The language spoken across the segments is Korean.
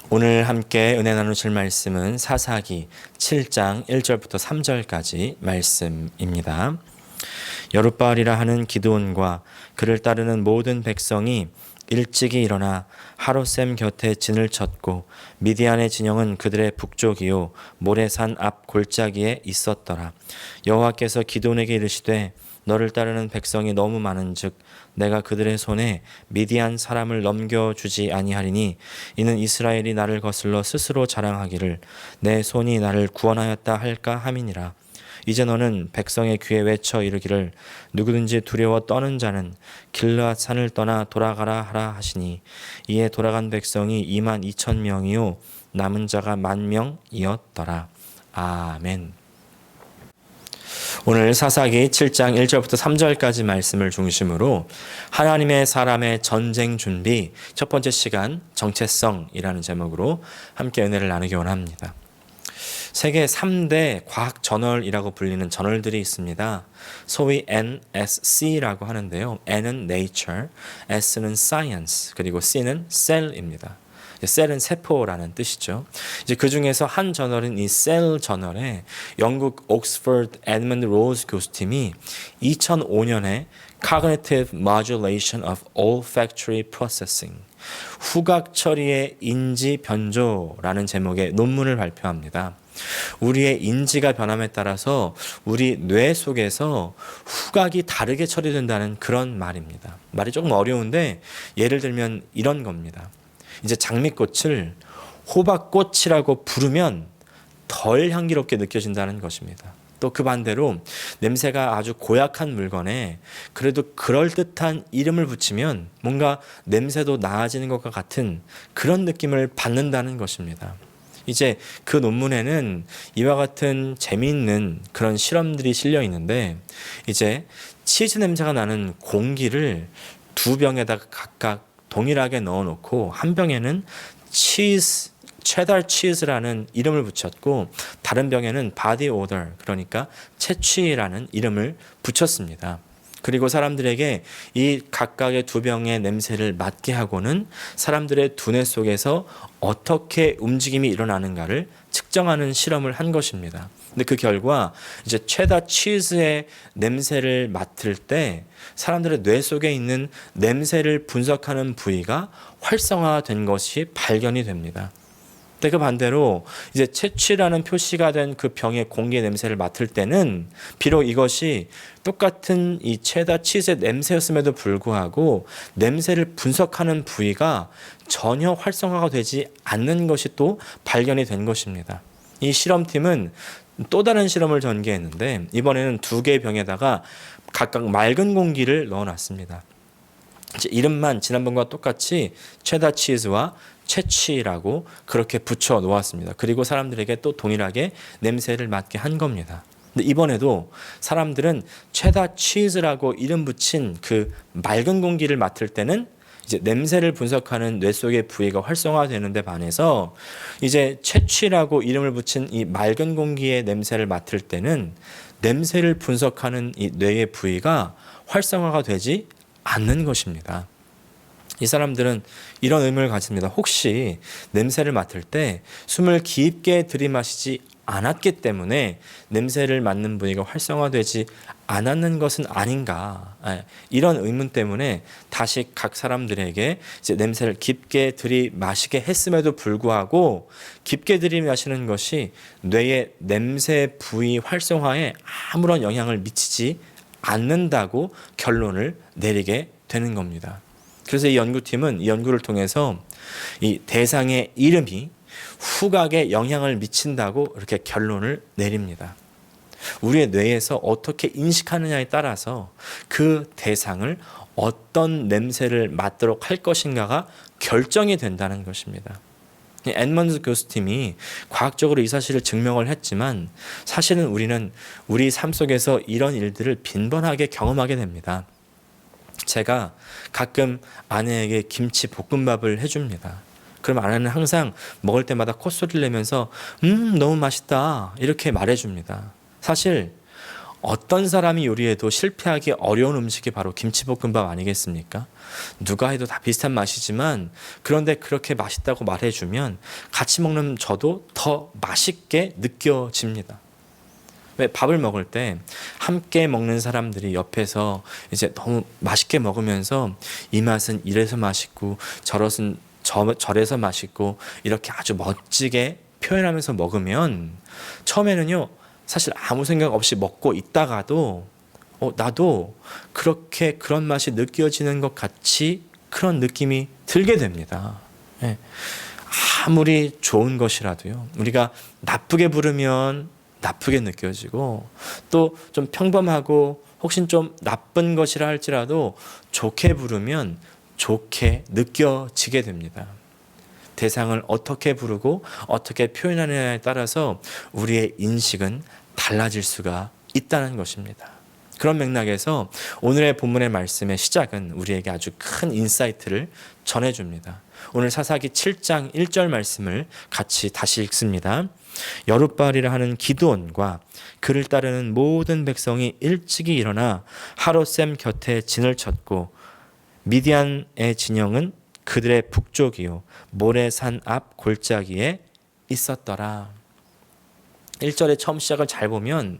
오늘 함께 은혜 나누실 말씀은 사사기 7장 1절부터 3절까지 말씀입니다. 여룻바알이라 하는 기드온과 그를 따르는 모든 백성이 일찍이 일어나 하롯셈 곁에 진을 쳤고 미디안의 진영은 그들의 북쪽이요 모레산 앞 골짜기에 있었더라. 여호와께서 기드온에게 이르시되 너를 따르는 백성이 너무 많은즉 내가 그들의 손에 미디안 사람을 넘겨주지 아니하리니 이는 이스라엘이 나를 거슬러 스스로 자랑하기를 내 손이 나를 구원하였다 할까 함이니라. 이제 너는 백성의 귀에 외쳐 이르기를 누구든지 두려워 떠는 자는 길르앗 산을 떠나 돌아가라 하라 하시니 이에 돌아간 백성이 22,000명이요 남은 자가 10,000명이었더라. 아멘. 오늘 사사기 7장 1절부터 3절까지 말씀을 중심으로 하나님의 사람의 전쟁 준비 첫 번째 시간 정체성이라는 제목으로 함께 은혜를 나누기 원합니다. 세계 3대 과학 저널이라고 불리는 저널들이 있습니다. 소위 NSC라고 하는데요. N은 Nature, S는 Science, 그리고 C는 Cell입니다. 셀은 세포라는 뜻이죠. 이제 그 중에서 한 저널인 이 셀 저널에 영국 옥스퍼드 에드먼드 로즈 교수팀이 2005년에 Cognitive Modulation of Olfactory Processing, 후각 처리의 인지 변조라는 제목의 논문을 발표합니다. 우리의 인지가 변함에 따라서 우리 뇌 속에서 후각이 다르게 처리된다는 그런 말입니다. 말이 조금 어려운데 예를 들면 이런 겁니다. 이제 장미꽃을 호박꽃이라고 부르면 덜 향기롭게 느껴진다는 것입니다. 또 그 반대로 냄새가 아주 고약한 물건에 그래도 그럴듯한 이름을 붙이면 뭔가 냄새도 나아지는 것과 같은 그런 느낌을 받는다는 것입니다. 이제 그 논문에는 이와 같은 재미있는 그런 실험들이 실려 있는데 이제 치즈 냄새가 나는 공기를 두 병에다가 각각 동일하게 넣어놓고 한 병에는 체다 치즈라는 이름을 붙였고 다른 병에는 바디 오더, 그러니까 채취라는 이름을 붙였습니다. 그리고 사람들에게 이 각각의 두 병의 냄새를 맡게 하고는 사람들의 두뇌 속에서 어떻게 움직임이 일어나는가를 측정하는 실험을 한 것입니다. 근데 그 결과 이제 체다 치즈의 냄새를 맡을 때 사람들의 뇌 속에 있는 냄새를 분석하는 부위가 활성화된 것이 발견이 됩니다. 근데 그 반대로 이제 채취라는 표시가 된 그 병의 공기의 냄새를 맡을 때는 비록 이것이 똑같은 이 체다 치즈의 냄새였음에도 불구하고 냄새를 분석하는 부위가 전혀 활성화가 되지 않는 것이 또 발견이 된 것입니다. 이 실험팀은 또 다른 실험을 전개했는데 이번에는 두 개의 병에다가 각각 맑은 공기를 넣어놨습니다. 이제 이름만 지난번과 똑같이 체다 치즈와 채취라고 그렇게 붙여 놓았습니다. 그리고 사람들에게 또 동일하게 냄새를 맡게 한 겁니다. 근데 이번에도 사람들은 체다 치즈라고 이름 붙인 그 맑은 공기를 맡을 때는 이제 냄새를 분석하는 뇌 속의 부위가 활성화되는데 반해서 이제 채취라고 이름을 붙인 이 맑은 공기의 냄새를 맡을 때는 냄새를 분석하는 이 뇌의 부위가 활성화가 되지 않는 것입니다. 이 사람들은 이런 의문을 가집니다. 혹시 냄새를 맡을 때 숨을 깊게 들이마시지 않았기 때문에 냄새를 맡는 부위가 활성화되지 않았는 것은 아닌가? 이런 의문 때문에 다시 각 사람들에게 이제 냄새를 깊게 들이마시게 했음에도 불구하고 깊게 들이마시는 것이 뇌의 냄새 부위 활성화에 아무런 영향을 미치지 않는다고 결론을 내리게 되는 겁니다. 그래서 이 연구팀은 이 연구를 통해서 이 대상의 이름이 후각에 영향을 미친다고 이렇게 결론을 내립니다. 우리의 뇌에서 어떻게 인식하느냐에 따라서 그 대상을 어떤 냄새를 맡도록 할 것인가가 결정이 된다는 것입니다. 에드먼드 교수팀이 과학적으로 이 사실을 증명을 했지만 사실은 우리는 우리 삶 속에서 이런 일들을 빈번하게 경험하게 됩니다. 제가 가끔 아내에게 김치 볶음밥을 해줍니다. 그럼 아내는 항상 먹을 때마다 콧소리를 내면서 너무 맛있다 이렇게 말해줍니다. 사실 어떤 사람이 요리해도 실패하기 어려운 음식이 바로 김치볶음밥 아니겠습니까? 누가 해도 다 비슷한 맛이지만 그런데 그렇게 맛있다고 말해주면 같이 먹는 저도 더 맛있게 느껴집니다. 왜 밥을 먹을 때 함께 먹는 사람들이 옆에서 이제 너무 맛있게 먹으면서 이 맛은 이래서 맛있고 저래서 맛있고 이렇게 아주 멋지게 표현하면서 먹으면 처음에는요 사실 아무 생각 없이 먹고 있다가도 나도 그렇게 그런 맛이 느껴지는 것 같이 그런 느낌이 들게 됩니다. 예. 아무리 좋은 것이라도요 우리가 나쁘게 부르면 나쁘게 느껴지고 또 좀 평범하고 혹시 좀 나쁜 것이라 할지라도 좋게 부르면 좋게 느껴지게 됩니다. 대상을 어떻게 부르고 어떻게 표현하느냐에 따라서 우리의 인식은 달라질 수가 있다는 것입니다. 그런 맥락에서 오늘의 본문의 말씀의 시작은 우리에게 아주 큰 인사이트를 전해줍니다. 오늘 사사기 7장 1절 말씀을 같이 다시 읽습니다. 여룻바알이라 하는 기드온과 그를 따르는 모든 백성이 일찍이 일어나 하롯셈 곁에 진을 쳤고 미디안의 진영은 그들의 북쪽이요 모레산 앞 골짜기에 있었더라. 1절의 처음 시작을 잘 보면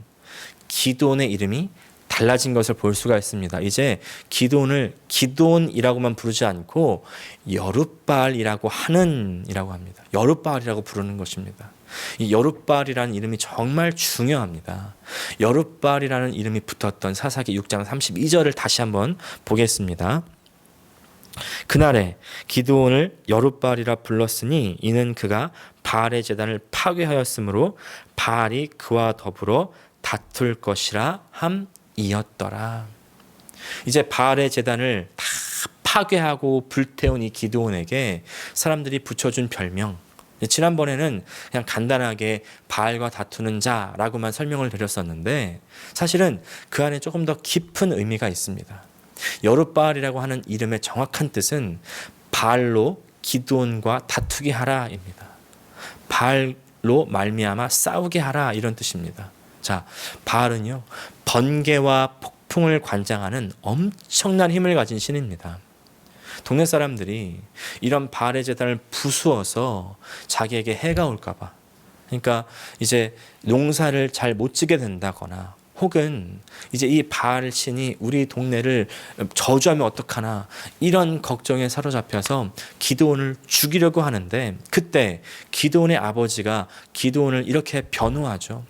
기드온의 이름이 달라진 것을 볼 수가 있습니다. 이제 기드온을 기드온이라고만 부르지 않고 여룻바알이라고 합니다. 여룻바알이라고 부르는 것입니다. 이 여룻바알이라는 이름이 정말 중요합니다. 여룻바알이라는 이름이 붙었던 사사기 6장 32절을 다시 한번 보겠습니다. 그날에 기드온을 여룻바알이라 불렀으니 이는 그가 바알의 제단을 파괴하였으므로 바알이 그와 더불어 다툴 것이라 함이었더라. 이제 바알의 제단을 다 파괴하고 불태운 이 기드온에게 사람들이 붙여준 별명, 지난번에는 그냥 간단하게 바알과 다투는 자라고만 설명을 드렸었는데 사실은 그 안에 조금 더 깊은 의미가 있습니다. 여룻바알이라고 하는 이름의 정확한 뜻은 바알로 기드온과 다투게 하라입니다. 바알로 말미암아 싸우게 하라 이런 뜻입니다. 자, 바알은요 번개와 폭풍을 관장하는 엄청난 힘을 가진 신입니다. 동네 사람들이 이런 바알의 제단을 부수어서 자기에게 해가 올까봐, 그러니까 이제 농사를 잘 못 지게 된다거나 혹은 이제 이 바알 신이 우리 동네를 저주하면 어떡하나 이런 걱정에 사로잡혀서 기드온을 죽이려고 하는데 그때 기드온의 아버지가 기드온을 이렇게 변호하죠.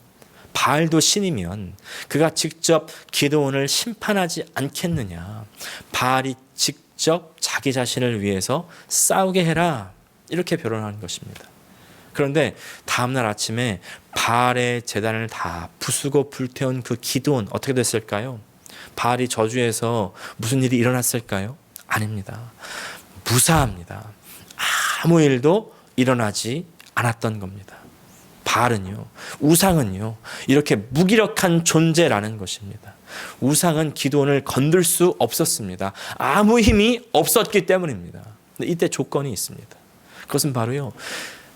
바알도 신이면 그가 직접 기드온을 심판하지 않겠느냐. 바알이 직접 자기 자신을 위해서 싸우게 해라. 이렇게 변호하는 것입니다. 그런데 다음날 아침에 바알의 제단을 다 부수고 불태운 그 기드온 어떻게 됐을까요? 바알이 저주해서 무슨 일이 일어났을까요? 아닙니다. 무사합니다. 아무 일도 일어나지 않았던 겁니다. 바알은요, 우상은요, 이렇게 무기력한 존재라는 것입니다. 우상은 기드온을 건들 수 없었습니다. 아무 힘이 없었기 때문입니다. 근데 이때 조건이 있습니다. 그것은 바로요,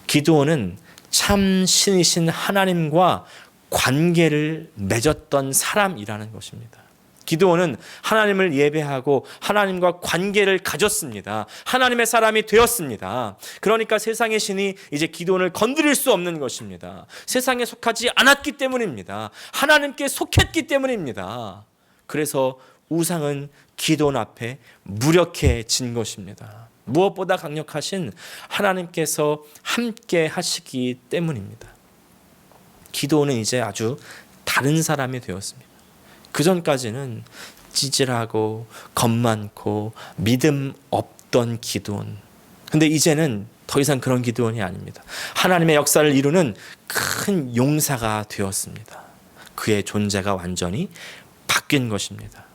기드온은 참 신이신 하나님과 관계를 맺었던 사람이라는 것입니다. 기드온은 하나님을 예배하고 하나님과 관계를 가졌습니다. 하나님의 사람이 되었습니다. 그러니까 세상의 신이 이제 기드온을 건드릴 수 없는 것입니다. 세상에 속하지 않았기 때문입니다. 하나님께 속했기 때문입니다. 그래서 우상은 기드온 앞에 무력해진 것입니다. 무엇보다 강력하신 하나님께서 함께 하시기 때문입니다. 기드온은 이제 아주 다른 사람이 되었습니다. 그 전까지는 찌질하고 겁 많고 믿음 없던 기드온. 근데 이제는 더 이상 그런 기드온이 아닙니다. 하나님의 역사를 이루는 큰 용사가 되었습니다. 그의 존재가 완전히 바뀐 것입니다.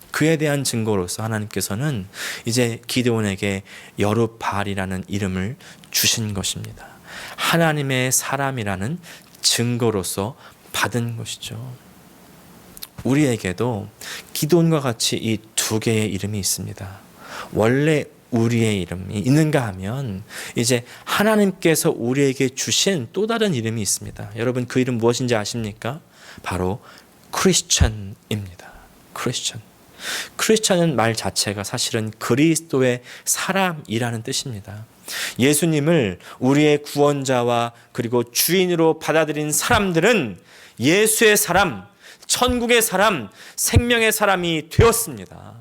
그에 대한 증거로서 하나님께서는 이제 기드온에게 여룻바알이라는 이름을 주신 것입니다. 하나님의 사람이라는 증거로서 받은 것이죠. 우리에게도 기드온과 같이 이 두 개의 이름이 있습니다. 원래 우리의 이름이 있는가 하면 이제 하나님께서 우리에게 주신 또 다른 이름이 있습니다. 여러분 그 이름 무엇인지 아십니까? 바로 크리스천입니다. 크리스천. 크리스천은 말 자체가 사실은 그리스도의 사람이라는 뜻입니다. 예수님을 우리의 구원자와 그리고 주인으로 받아들인 사람들은 예수의 사람, 천국의 사람, 생명의 사람이 되었습니다.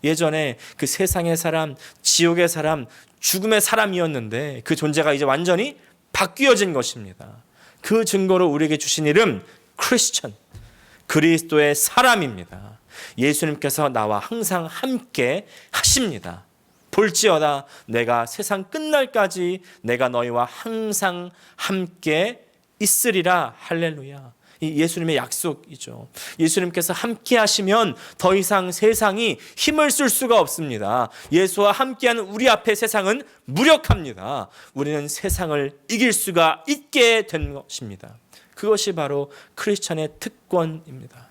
예전에 그 세상의 사람, 지옥의 사람, 죽음의 사람이었는데 그 존재가 이제 완전히 바뀌어진 것입니다. 그 증거로 우리에게 주신 이름 크리스천, 그리스도의 사람입니다. 예수님께서 나와 항상 함께 하십니다. 볼지어다 내가 세상 끝날까지 내가 너희와 항상 함께 있으리라. 할렐루야. 이 예수님의 약속이죠. 예수님께서 함께 하시면 더 이상 세상이 힘을 쓸 수가 없습니다. 예수와 함께하는 우리 앞에 세상은 무력합니다. 우리는 세상을 이길 수가 있게 된 것입니다. 그것이 바로 크리스천의 특권입니다.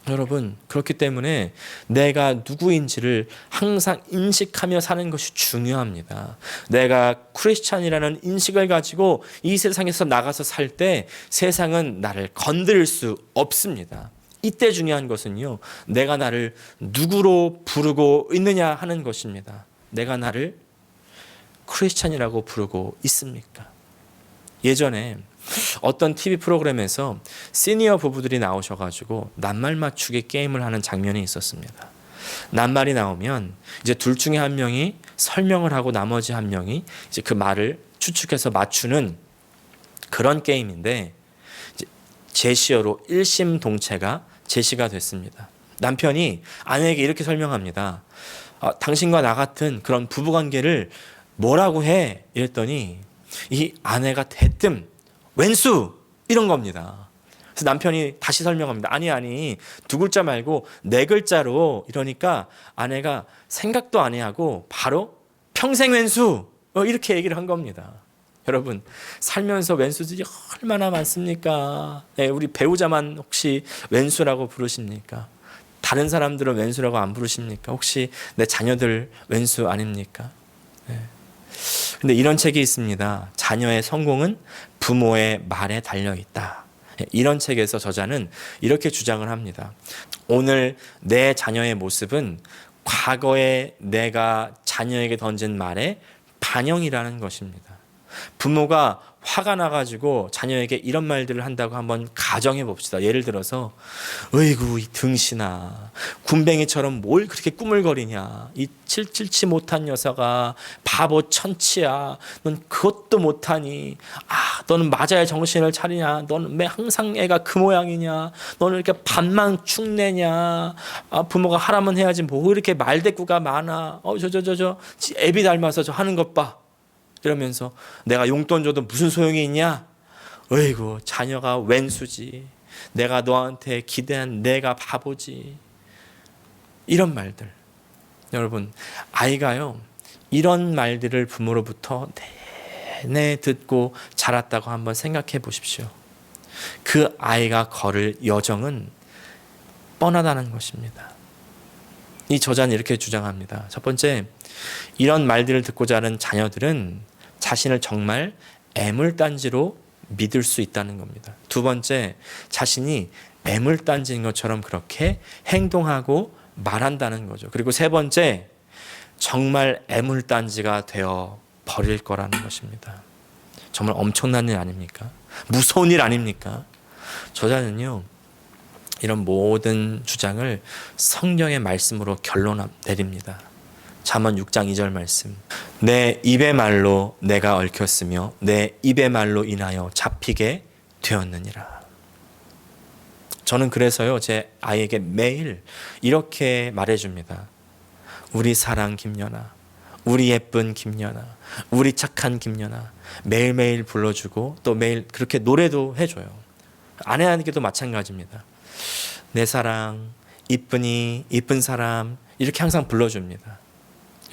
여러분, 그렇기 때문에 내가 누구인지를 항상 인식하며 사는 것이 중요합니다. 내가 크리스찬이라는 인식을 가지고 이 세상에서 나가서 살 때 세상은 나를 건드릴 수 없습니다. 이때 중요한 것은요, 내가 나를 누구로 부르고 있느냐 하는 것입니다. 내가 나를 크리스찬이라고 부르고 있습니까? 예전에 어떤 TV 프로그램에서 시니어 부부들이 나오셔가지고 낱말 맞추기 게임을 하는 장면이 있었습니다. 낱말이 나오면 이제 둘 중에 한 명이 설명을 하고 나머지 한 명이 이제 그 말을 추측해서 맞추는 그런 게임인데, 이제 제시어로 일심동체가 제시가 됐습니다. 남편이 아내에게 이렇게 설명합니다. 당신과 나 같은 그런 부부관계를 뭐라고 해? 이랬더니 이 아내가 대뜸 왼수 이런 겁니다. 그래서 남편이 다시 설명합니다. 아니 두 글자 말고 네 글자로. 이러니까 아내가 생각도 안 하고 바로 평생 왼수 이렇게 얘기를 한 겁니다. 여러분, 살면서 왼수들이 얼마나 많습니까? 네, 우리 배우자만 혹시 왼수라고 부르십니까? 다른 사람들은 왼수라고 안 부르십니까? 혹시 내 자녀들 왼수 아닙니까? 네. 근데 이런 책이 있습니다. 자녀의 성공은 부모의 말에 달려 있다. 이런 책에서 저자는 이렇게 주장을 합니다. 오늘 내 자녀의 모습은 과거에 내가 자녀에게 던진 말의 반영이라는 것입니다. 부모가 화가 나가지고 자녀에게 이런 말들을 한다고 한번 가정해 봅시다. 예를 들어서 어이구 이 등신아, 군뱅이처럼 뭘 그렇게 꾸물거리냐, 이 칠칠치 못한 녀석아, 바보 천치야, 넌 그것도 못하니, 너는 맞아야 정신을 차리냐, 너는 왜 항상 애가 그 모양이냐, 너는 이렇게 밥만 축내냐, 부모가 하라면 해야지 뭐 이렇게 말대꾸가 많아, 애비 닮아서 저 하는 것 봐, 이러면서 내가 용돈 줘도 무슨 소용이 있냐? 어이구 자녀가 왼수지, 내가 너한테 기대한 내가 바보지. 이런 말들. 여러분, 아이가요 이런 말들을 부모로부터 내내 듣고 자랐다고 한번 생각해 보십시오. 그 아이가 걸을 여정은 뻔하다는 것입니다. 이 저자는 이렇게 주장합니다. 첫 번째, 이런 말들을 듣고 자란 자녀들은 자신을 정말 애물단지로 믿을 수 있다는 겁니다. 두 번째, 자신이 애물단지인 것처럼 그렇게 행동하고 말한다는 거죠. 그리고 세 번째, 정말 애물단지가 되어 버릴 거라는 것입니다. 정말 엄청난 일 아닙니까? 무서운 일 아닙니까? 저자는요, 이런 모든 주장을 성경의 말씀으로 결론 내립니다. 잠언 6장 2절 말씀. 내 입의 말로 내가 얽혔으며 내 입의 말로 인하여 잡히게 되었느니라. 저는 그래서요 제 아이에게 매일 이렇게 말해줍니다. 우리 사랑 김연아, 우리 예쁜 김연아, 우리 착한 김연아. 매일매일 불러주고 또 매일 그렇게 노래도 해줘요. 아내에게도 마찬가지입니다. 내 사랑, 이쁜이, 이쁜 사람, 이렇게 항상 불러줍니다.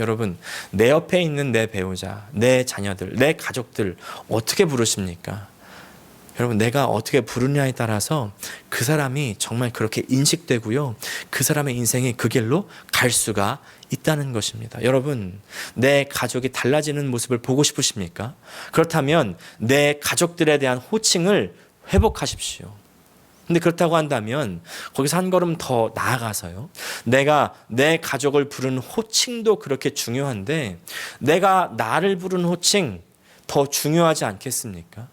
여러분, 내 옆에 있는 내 배우자, 내 자녀들, 내 가족들 어떻게 부르십니까? 여러분, 내가 어떻게 부르냐에 따라서 그 사람이 정말 그렇게 인식되고요, 그 사람의 인생이 그 길로 갈 수가 있다는 것입니다. 여러분, 내 가족이 달라지는 모습을 보고 싶으십니까? 그렇다면 내 가족들에 대한 호칭을 회복하십시오. 근데 그렇다고 한다면 거기서 한 걸음 더 나아가서요. 내가 내 가족을 부르는 호칭도 그렇게 중요한데 내가 나를 부르는 호칭 더 중요하지 않겠습니까?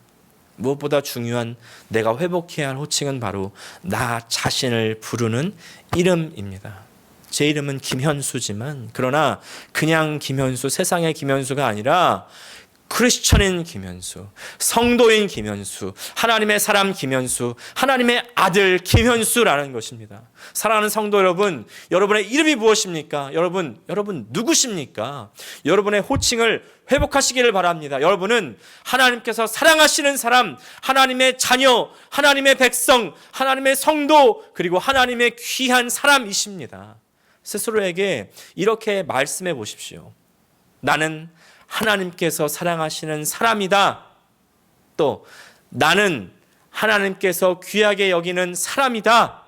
무엇보다 중요한 내가 회복해야 할 호칭은 바로 나 자신을 부르는 이름입니다. 제 이름은 김현수지만 그러나 그냥 김현수, 세상의 김현수가 아니라 크리스천인 김현수, 성도인 김현수, 하나님의 사람 김현수, 하나님의 아들 김현수라는 것입니다. 사랑하는 성도 여러분, 여러분의 이름이 무엇입니까? 여러분 누구십니까? 여러분의 호칭을 회복하시기를 바랍니다. 여러분은 하나님께서 사랑하시는 사람, 하나님의 자녀, 하나님의 백성, 하나님의 성도, 그리고 하나님의 귀한 사람이십니다. 스스로에게 이렇게 말씀해 보십시오. 나는 하나님께서 사랑하시는 사람이다. 또 나는 하나님께서 귀하게 여기는 사람이다.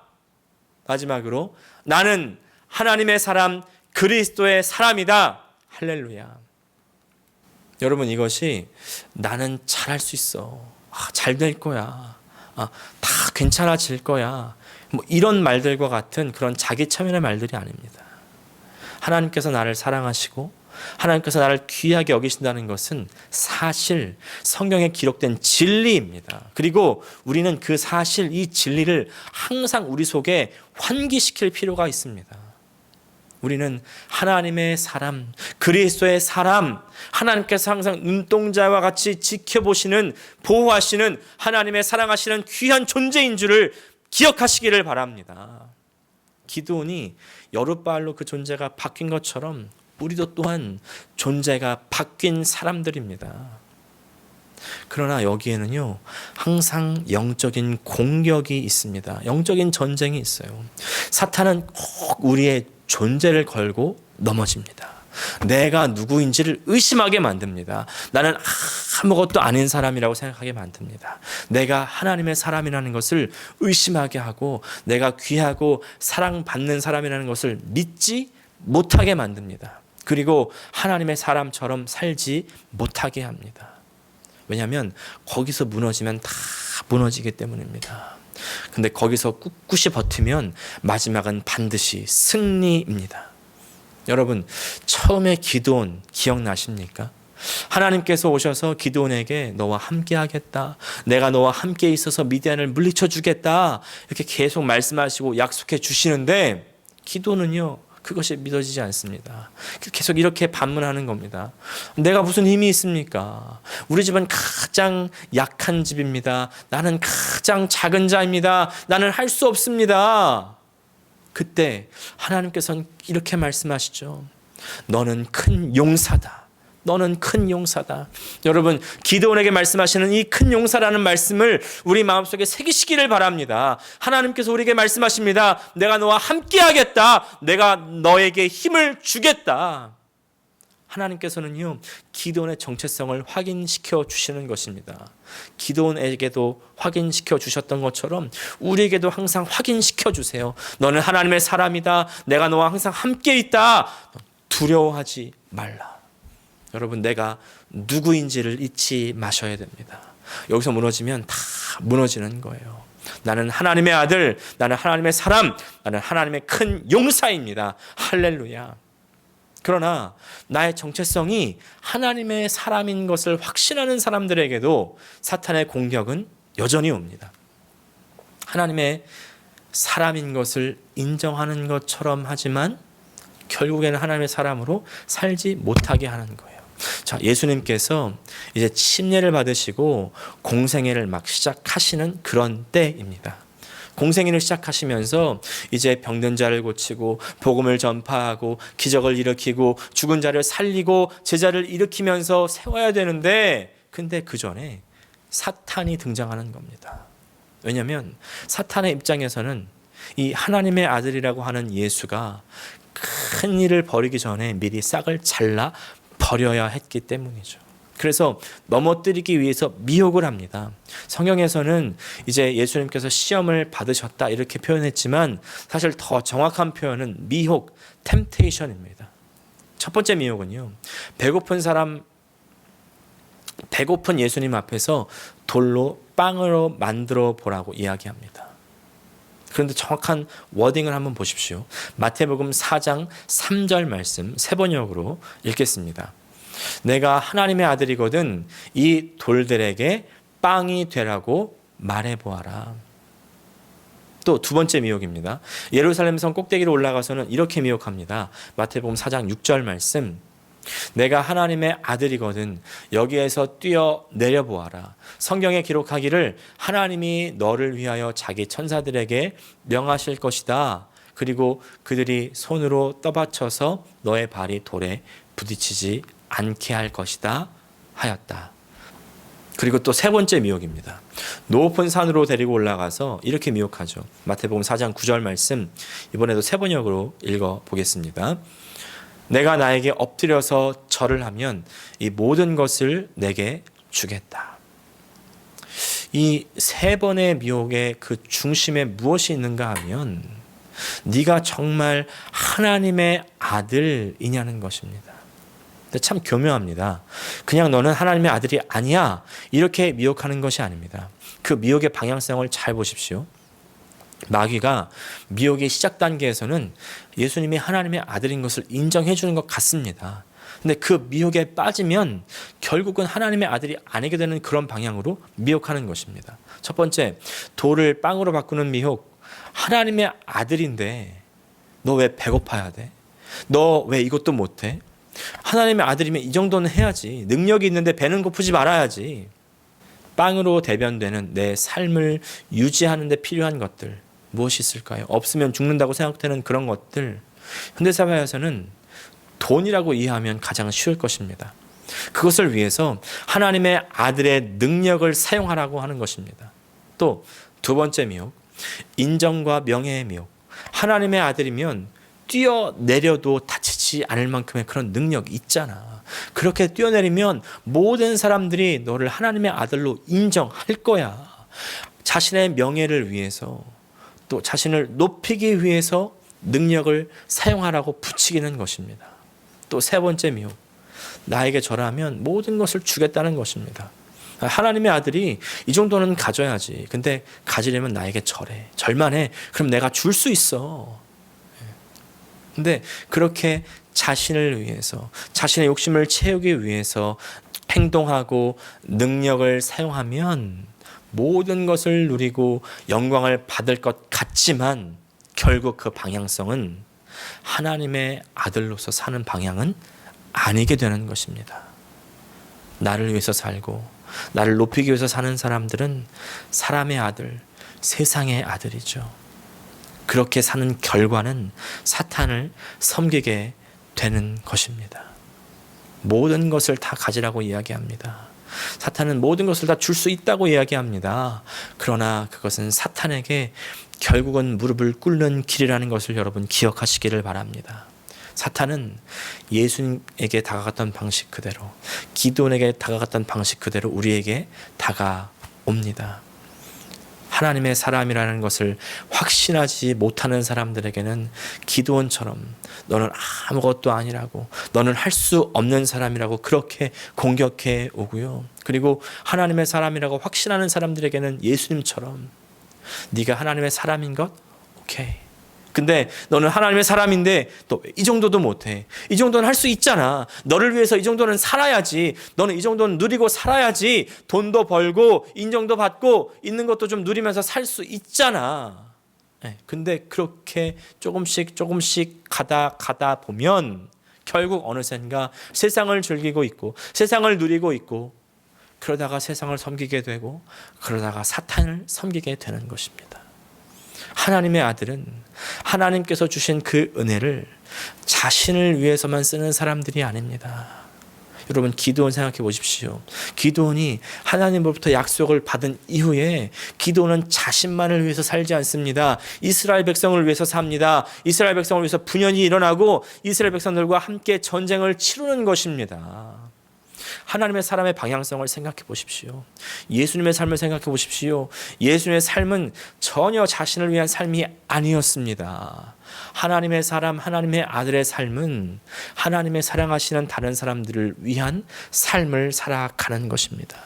마지막으로 나는 하나님의 사람 그리스도의 사람이다. 할렐루야. 여러분 이것이 나는 잘할 수 있어. 잘 될 거야. 다 괜찮아질 거야. 뭐 이런 말들과 같은 그런 자기 참여의 말들이 아닙니다. 하나님께서 나를 사랑하시고 하나님께서 나를 귀하게 여기신다는 것은 사실 성경에 기록된 진리입니다. 그리고 우리는 그 사실, 이 진리를 항상 우리 속에 환기시킬 필요가 있습니다. 우리는 하나님의 사람, 그리스도의 사람, 하나님께서 항상 눈동자와 같이 지켜보시는, 보호하시는 하나님의 사랑하시는 귀한 존재인 줄을 기억하시기를 바랍니다. 기드온이 여룻바알로 그 존재가 바뀐 것처럼 우리도 또한 존재가 바뀐 사람들입니다. 그러나 여기에는요, 항상 영적인 공격이 있습니다. 영적인 전쟁이 있어요. 사탄은 꼭 우리의 존재를 걸고 넘어집니다. 내가 누구인지를 의심하게 만듭니다. 나는 아무것도 아닌 사람이라고 생각하게 만듭니다. 내가 하나님의 사람이라는 것을 의심하게 하고 내가 귀하고 사랑받는 사람이라는 것을 믿지 못하게 만듭니다. 그리고 하나님의 사람처럼 살지 못하게 합니다. 왜냐하면 거기서 무너지면 다 무너지기 때문입니다. 근데 거기서 꿋꿋이 버티면 마지막은 반드시 승리입니다. 여러분 처음에 기드온 기억나십니까? 하나님께서 오셔서 기드온에게 너와 함께 하겠다. 내가 너와 함께 있어서 미디안을 물리쳐 주겠다. 이렇게 계속 말씀하시고 약속해 주시는데 기드온은요. 그것이 믿어지지 않습니다. 계속 이렇게 반문하는 겁니다. 내가 무슨 힘이 있습니까? 우리 집은 가장 약한 집입니다. 나는 가장 작은 자입니다. 나는 할 수 없습니다. 그때 하나님께서는 이렇게 말씀하시죠. 너는 큰 용사다. 너는 큰 용사다. 여러분 기드온에게 말씀하시는 이 큰 용사라는 말씀을 우리 마음속에 새기시기를 바랍니다. 하나님께서 우리에게 말씀하십니다. 내가 너와 함께 하겠다. 내가 너에게 힘을 주겠다. 하나님께서는요 기드온의 정체성을 확인시켜 주시는 것입니다. 기드온에게도 확인시켜 주셨던 것처럼 우리에게도 항상 확인시켜 주세요. 너는 하나님의 사람이다. 내가 너와 항상 함께 있다. 두려워하지 말라. 여러분 내가 누구인지를 잊지 마셔야 됩니다. 여기서 무너지면 다 무너지는 거예요. 나는 하나님의 아들, 나는 하나님의 사람, 나는 하나님의 큰 용사입니다. 할렐루야. 그러나 나의 정체성이 하나님의 사람인 것을 확신하는 사람들에게도 사탄의 공격은 여전히 옵니다. 하나님의 사람인 것을 인정하는 것처럼 하지만 결국에는 하나님의 사람으로 살지 못하게 하는 거예요. 자, 예수님께서 이제 침례를 받으시고 공생애를 막 시작하시는 그런 때입니다. 공생애를 시작하시면서 이제 병든 자를 고치고 복음을 전파하고 기적을 일으키고 죽은 자를 살리고 제자를 일으키면서 세워야 되는데 근데 그 전에 사탄이 등장하는 겁니다. 왜냐하면 사탄의 입장에서는 이 하나님의 아들이라고 하는 예수가 큰 일을 벌이기 전에 미리 싹을 잘라 버려야 했기 때문이죠. 그래서 넘어뜨리기 위해서 미혹을 합니다. 성경에서는 이제 예수님께서 시험을 받으셨다 이렇게 표현했지만 사실 더 정확한 표현은 미혹, 템테이션입니다. 첫 번째 미혹은요. 배고픈 예수님 앞에서 돌로 빵으로 만들어 보라고 이야기합니다. 그런데 정확한 워딩을 한번 보십시오. 마태복음 4장 3절 말씀 세 번역으로 읽겠습니다. 내가 하나님의 아들이거든 이 돌들에게 빵이 되라고 말해보아라. 또 두 번째 미혹입니다. 예루살렘 성 꼭대기로 올라가서는 이렇게 미혹합니다. 마태복음 4장 6절 말씀, 내가 하나님의 아들이거든 여기에서 뛰어 내려보아라. 성경에 기록하기를 하나님이 너를 위하여 자기 천사들에게 명하실 것이다. 그리고 그들이 손으로 떠받쳐서 너의 발이 돌에 부딪히지 않게 할 것이다 하였다. 그리고 또 세 번째 미혹입니다. 높은 산으로 데리고 올라가서 이렇게 미혹하죠. 마태복음 4장 9절 말씀, 이번에도 세 번역으로 읽어보겠습니다. 내가 나에게 엎드려서 절을 하면 이 모든 것을 내게 주겠다. 이 세 번의 미혹의 그 중심에 무엇이 있는가 하면 네가 정말 하나님의 아들이냐는 것입니다. 근데 참 교묘합니다. 그냥 너는 하나님의 아들이 아니야 이렇게 미혹하는 것이 아닙니다. 그 미혹의 방향성을 잘 보십시오. 마귀가 미혹의 시작 단계에서는 예수님이 하나님의 아들인 것을 인정해 주는 것 같습니다. 근데 그 미혹에 빠지면 결국은 하나님의 아들이 아니게 되는 그런 방향으로 미혹하는 것입니다. 첫 번째, 돌을 빵으로 바꾸는 미혹. 하나님의 아들인데 너 왜 배고파야 돼? 너 왜 이것도 못해? 하나님의 아들이면 이 정도는 해야지. 능력이 있는데 배는 고프지 말아야지. 빵으로 대변되는 내 삶을 유지하는 데 필요한 것들 무엇이 있을까요? 없으면 죽는다고 생각되는 그런 것들, 현대사회에서는 돈이라고 이해하면 가장 쉬울 것입니다. 그것을 위해서 하나님의 아들의 능력을 사용하라고 하는 것입니다. 또 두 번째 미혹, 인정과 명예의 미혹. 하나님의 아들이면 뛰어내려도 다치지 않을 만큼의 그런 능력이 있잖아. 그렇게 뛰어내리면 모든 사람들이 너를 하나님의 아들로 인정할 거야. 자신의 명예를 위해서 또 자신을 높이기 위해서 능력을 사용하라고 부추기는 것입니다. 또 세 번째 미혹, 나에게 절하면 모든 것을 주겠다는 것입니다. 하나님의 아들이 이 정도는 가져야지. 근데 가지려면 나에게 절해. 절만 해. 그럼 내가 줄 수 있어. 근데 그렇게 자신을 위해서, 자신의 욕심을 채우기 위해서 행동하고 능력을 사용하면 모든 것을 누리고 영광을 받을 것 같지만 결국 그 방향성은 하나님의 아들로서 사는 방향은 아니게 되는 것입니다. 나를 위해서 살고 나를 높이기 위해서 사는 사람들은 사람의 아들, 세상의 아들이죠. 그렇게 사는 결과는 사탄을 섬기게 되는 것입니다. 모든 것을 다 가지라고 이야기합니다. 사탄은 모든 것을 다 줄 수 있다고 이야기합니다. 그러나 그것은 사탄에게 결국은 무릎을 꿇는 길이라는 것을 여러분 기억하시기를 바랍니다. 사탄은 예수님에게 다가갔던 방식 그대로, 기드온에게 다가갔던 방식 그대로 우리에게 다가옵니다. 하나님의 사람이라는 것을 확신하지 못하는 사람들에게는 기드온처럼 너는 아무것도 아니라고, 너는 할 수 없는 사람이라고 그렇게 공격해 오고요. 그리고 하나님의 사람이라고 확신하는 사람들에게는 예수님처럼 네가 하나님의 사람인 것? 오케이. 근데 너는 하나님의 사람인데 또 이 정도도 못해. 이 정도는 할 수 있잖아. 너를 위해서 이 정도는 살아야지. 너는 이 정도는 누리고 살아야지. 돈도 벌고 인정도 받고 있는 것도 좀 누리면서 살 수 있잖아. 근데 그렇게 조금씩 가다 보면 결국 어느샌가 세상을 즐기고 있고 세상을 누리고 있고 그러다가 세상을 섬기게 되고 그러다가 사탄을 섬기게 되는 것입니다. 하나님의 아들은 하나님께서 주신 그 은혜를 자신을 위해서만 쓰는 사람들이 아닙니다. 여러분 기드온 생각해 보십시오. 기드온이 하나님으로부터 약속을 받은 이후에 기드온은 자신만을 위해서 살지 않습니다. 이스라엘 백성을 위해서 삽니다. 이스라엘 백성을 위해서 분연히 일어나고 이스라엘 백성들과 함께 전쟁을 치르는 것입니다. 하나님의 사람의 방향성을 생각해 보십시오. 예수님의 삶을 생각해 보십시오. 예수님의 삶은 전혀 자신을 위한 삶이 아니었습니다. 하나님의 사람, 하나님의 아들의 삶은 하나님의 사랑하시는 다른 사람들을 위한 삶을 살아가는 것입니다.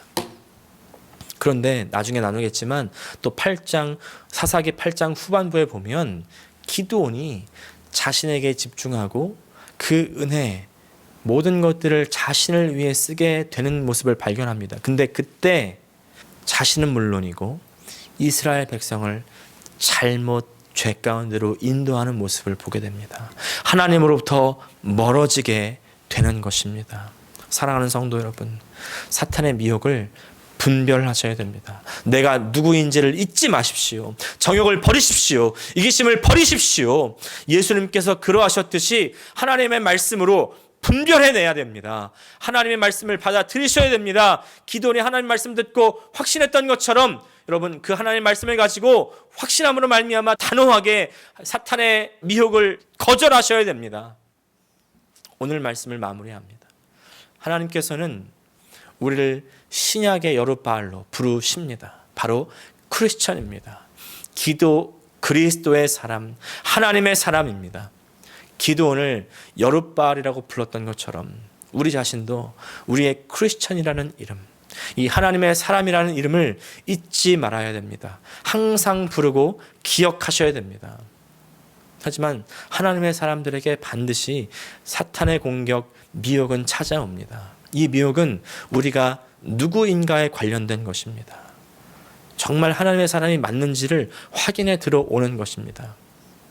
그런데 나중에 나누겠지만 또 사사기 8장 후반부에 보면 기드온이 자신에게 집중하고 그 은혜 모든 것들을 자신을 위해 쓰게 되는 모습을 발견합니다. 근데 그때 자신은 물론이고 이스라엘 백성을 잘못 죄 가운데로 인도하는 모습을 보게 됩니다. 하나님으로부터 멀어지게 되는 것입니다. 사랑하는 성도 여러분, 사탄의 미혹을 분별하셔야 됩니다. 내가 누구인지를 잊지 마십시오. 정욕을 버리십시오. 이기심을 버리십시오. 예수님께서 그러하셨듯이 하나님의 말씀으로 분별해내야 됩니다. 하나님의 말씀을 받아들이셔야 됩니다. 기도원이 하나님 말씀 듣고 확신했던 것처럼 여러분 그 하나님의 말씀을 가지고 확신함으로 말미암아 단호하게 사탄의 미혹을 거절하셔야 됩니다. 오늘 말씀을 마무리합니다. 하나님께서는 우리를 신약의 여룻바알로 부르십니다. 바로 크리스천입니다. 그리스도의 사람, 하나님의 사람입니다. 기도원을 여룻바알이라고 불렀던 것처럼 우리 자신도 우리의 크리스천이라는 이름, 이 하나님의 사람이라는 이름을 잊지 말아야 됩니다. 항상 부르고 기억하셔야 됩니다. 하지만 하나님의 사람들에게 반드시 사탄의 공격, 미혹은 찾아옵니다. 이 미혹은 우리가 누구인가에 관련된 것입니다. 정말 하나님의 사람이 맞는지를 확인해 들어오는 것입니다.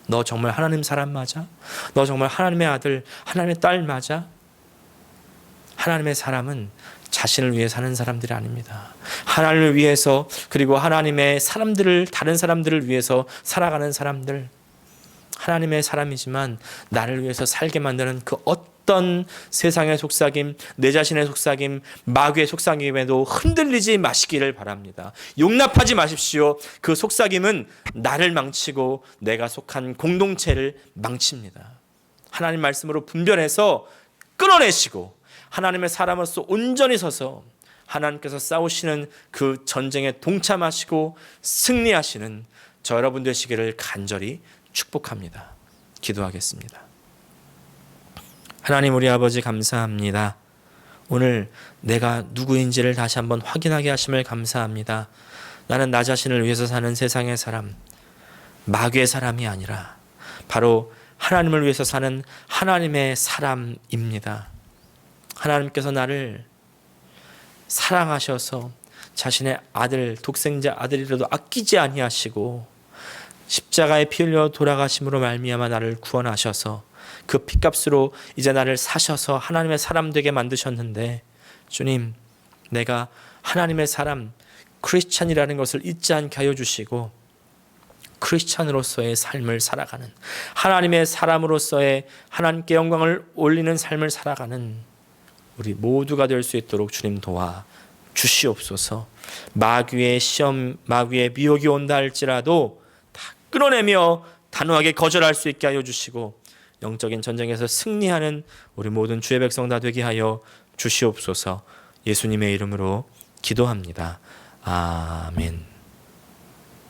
너 정말 하나님 사람 맞아? 너 정말 하나님의 아들, 하나님의 딸 맞아? 하나님의 사람은 자신을 위해 사는 사람들이 아닙니다. 하나님을 위해서, 그리고 하나님의 사람들을, 다른 사람들을 위해서 살아가는 사람들, 하나님의 사람이지만 나를 위해서 살게 만드는 그 어떤 세상의 속삭임, 내 자신의 속삭임, 마귀의 속삭임에도 흔들리지 마시기를 바랍니다. 용납하지 마십시오. 그 속삭임은 나를 망치고 내가 속한 공동체를 망칩니다. 하나님 말씀으로 분별해서 끊어내시고 하나님의 사람으로서 온전히 서서 하나님께서 싸우시는 그 전쟁에 동참하시고 승리하시는 저 여러분 되시기를 간절히 축복합니다. 기도하겠습니다. 하나님 우리 아버지 감사합니다. 오늘 내가 누구인지를 다시 한번 확인하게 하심을 감사합니다. 나는 나 자신을 위해서 사는 세상의 사람, 마귀의 사람이 아니라 바로 하나님을 위해서 사는 하나님의 사람입니다. 하나님께서 나를 사랑하셔서 자신의 아들, 독생자 아들이라도 아끼지 아니하시고 십자가에 피 흘려 돌아가심으로 말미암아 나를 구원하셔서 그 피값으로 이제 나를 사셔서 하나님의 사람 되게 만드셨는데, 주님, 내가 하나님의 사람, 크리스찬이라는 것을 잊지 않게 하여 주시고 크리스찬으로서의 삶을 살아가는, 하나님의 사람으로서의 하나님께 영광을 올리는 삶을 살아가는 우리 모두가 될 수 있도록 주님 도와 주시옵소서. 마귀의 시험, 마귀의 미혹이 온다 할지라도 다 끊어내며 단호하게 거절할 수 있게 하여 주시고 영적인 전쟁에서 승리하는 우리 모든 주의 백성 다 되게 하여 주시옵소서. 예수님의 이름으로 기도합니다. 아멘.